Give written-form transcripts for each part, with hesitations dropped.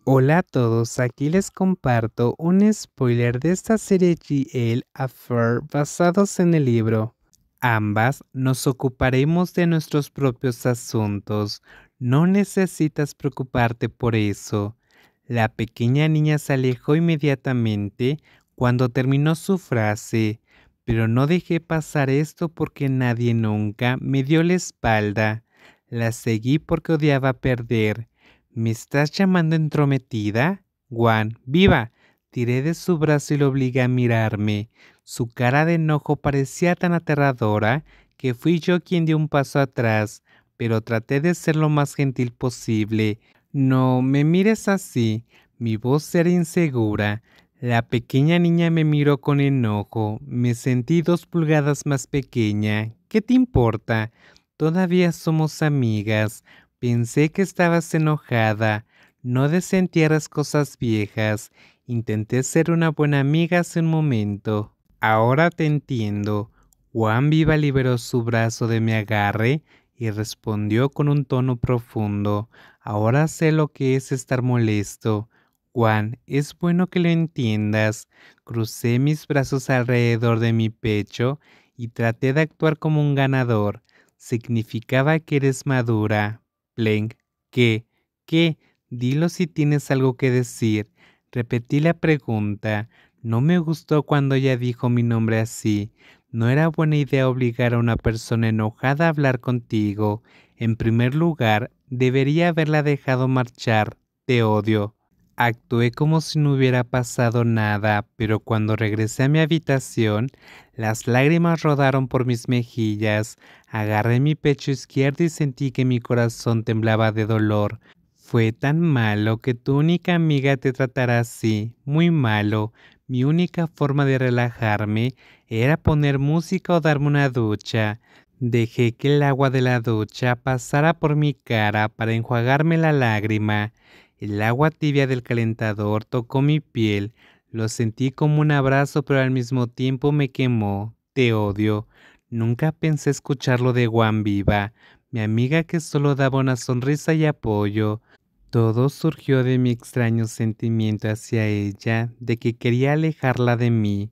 Hola a todos, aquí les comparto un spoiler de esta serie GL Affair basados en el libro. Ambas nos ocuparemos de nuestros propios asuntos, no necesitas preocuparte por eso. La pequeña niña se alejó inmediatamente cuando terminó su frase, pero no dejé pasar esto porque nadie nunca me dio la espalda. La seguí porque odiaba perder. ¿Me estás llamando entrometida? Juan, viva. Tiré de su brazo y lo obligué a mirarme. Su cara de enojo parecía tan aterradora que fui yo quien dio un paso atrás, pero traté de ser lo más gentil posible. No me mires así. Mi voz era insegura. La pequeña niña me miró con enojo. Me sentí 2 pulgadas más pequeña. ¿Qué te importa? Todavía somos amigas. Pensé que estabas enojada. No desentierras cosas viejas. Intenté ser una buena amiga hace un momento. Ahora te entiendo. Juan Viva liberó su brazo de mi agarre y respondió con un tono profundo. Ahora sé lo que es estar molesto. Juan, es bueno que lo entiendas. Crucé mis brazos alrededor de mi pecho y traté de actuar como un ganador. Significaba que eres madura. Blank. ¿Qué? ¿Qué? Dilo si tienes algo que decir. Repetí la pregunta. No me gustó cuando ella dijo mi nombre así. No era buena idea obligar a una persona enojada a hablar contigo. En primer lugar, debería haberla dejado marchar. Te odio. Actué como si no hubiera pasado nada, pero cuando regresé a mi habitación, las lágrimas rodaron por mis mejillas. Agarré mi pecho izquierdo y sentí que mi corazón temblaba de dolor. Fue tan malo que tu única amiga te tratara así, muy malo. Mi única forma de relajarme era poner música o darme una ducha. Dejé que el agua de la ducha pasara por mi cara para enjuagarme la lágrima. El agua tibia del calentador tocó mi piel. Lo sentí como un abrazo, pero al mismo tiempo me quemó. Te odio. Nunca pensé escucharlo de Juan Viva, mi amiga que solo daba una sonrisa y apoyo. Todo surgió de mi extraño sentimiento hacia ella, de que quería alejarla de mí.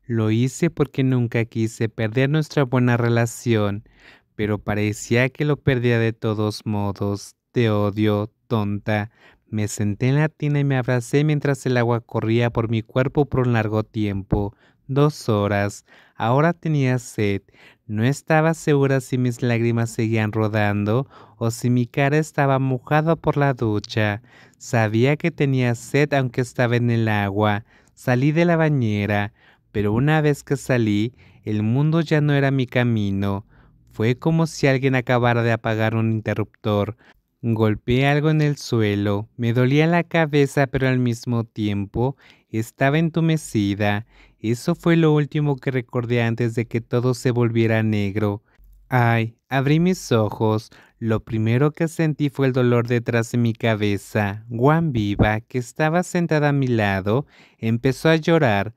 Lo hice porque nunca quise perder nuestra buena relación, pero parecía que lo perdía de todos modos. Te odio, tonta. Me senté en la tina y me abracé mientras el agua corría por mi cuerpo por un largo tiempo. 2 horas. Ahora tenía sed. No estaba segura si mis lágrimas seguían rodando o si mi cara estaba mojada por la ducha. Sabía que tenía sed aunque estaba en el agua. Salí de la bañera, pero una vez que salí, el mundo ya no era mi camino. Fue como si alguien acabara de apagar un interruptor. Golpeé algo en el suelo, me dolía la cabeza, pero al mismo tiempo estaba entumecida. Eso fue lo último que recordé antes de que todo se volviera negro. Ay, abrí mis ojos. Lo primero que sentí fue el dolor detrás de mi cabeza. Juan Viva, que estaba sentada a mi lado, empezó a llorar.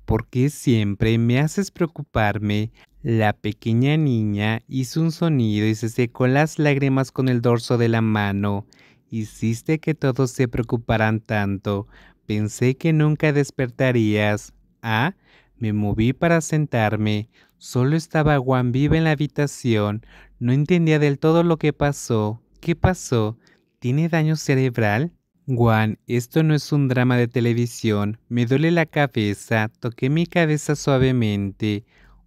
¿Por qué siempre me haces preocuparme? La pequeña niña hizo un sonido y se secó las lágrimas con el dorso de la mano. Hiciste que todos se preocuparan tanto. Pensé que nunca despertarías. Ah, me moví para sentarme. Solo estaba Juan Viva en la habitación. No entendía del todo lo que pasó. ¿Qué pasó? ¿Tiene daño cerebral? Juan, esto no es un drama de televisión. Me duele la cabeza. Toqué mi cabeza suavemente.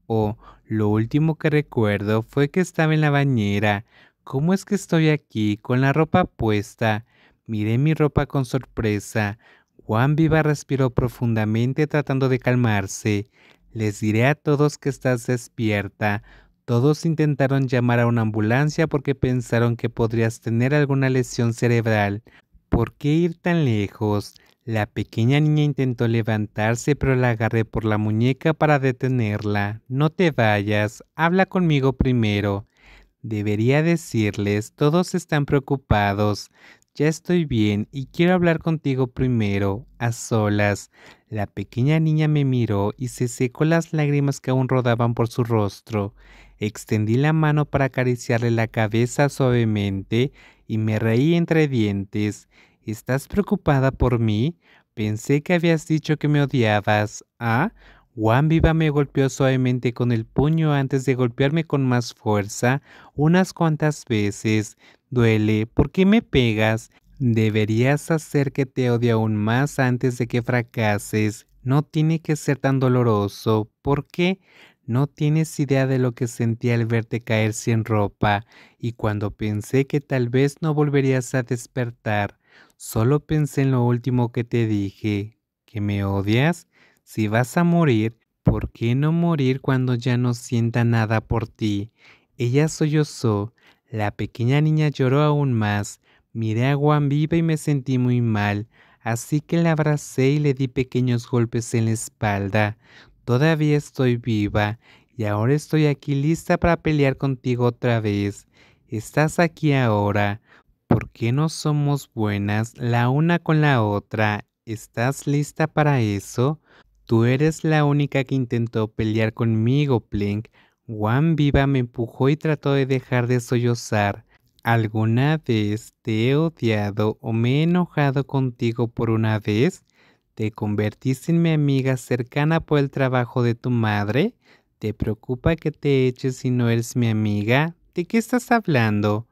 Oh, lo último que recuerdo fue que estaba en la bañera. ¿Cómo es que estoy aquí con la ropa puesta? Miré mi ropa con sorpresa. Juan Viva respiró profundamente tratando de calmarse. Les diré a todos que estás despierta. Todos intentaron llamar a una ambulancia porque pensaron que podrías tener alguna lesión cerebral. ¿Por qué ir tan lejos? La pequeña niña intentó levantarse, pero la agarré por la muñeca para detenerla. No te vayas, habla conmigo primero. Debería decirles, todos están preocupados. Ya estoy bien y quiero hablar contigo primero, a solas. La pequeña niña me miró y se secó las lágrimas que aún rodaban por su rostro. Extendí la mano para acariciarle la cabeza suavemente y me reí entre dientes. ¿Estás preocupada por mí? Pensé que habías dicho que me odiabas. ¿Ah? Juan Viva me golpeó suavemente con el puño antes de golpearme con más fuerza unas cuantas veces. Duele. ¿Por qué me pegas? Deberías hacer que te odie aún más antes de que fracases. No tiene que ser tan doloroso. ¿Por qué? No tienes idea de lo que sentí al verte caer sin ropa, y cuando pensé que tal vez no volverías a despertar. Solo pensé en lo último que te dije. ¿Que me odias? Si vas a morir, ¿por qué no morir cuando ya no sienta nada por ti? Ella sollozó. La pequeña niña lloró aún más. Miré a Juan Viva y me sentí muy mal, así que la abracé y le di pequeños golpes en la espalda. Todavía estoy viva y ahora estoy aquí lista para pelear contigo otra vez. Estás aquí ahora. ¿Por qué no somos buenas la una con la otra? ¿Estás lista para eso? Tú eres la única que intentó pelear conmigo, Plink. Juan Viva me empujó y trató de dejar de sollozar. ¿Alguna vez te he odiado o me he enojado contigo por una vez? ¿Te convertiste en mi amiga cercana por el trabajo de tu madre? ¿Te preocupa que te eches si no eres mi amiga? ¿De qué estás hablando?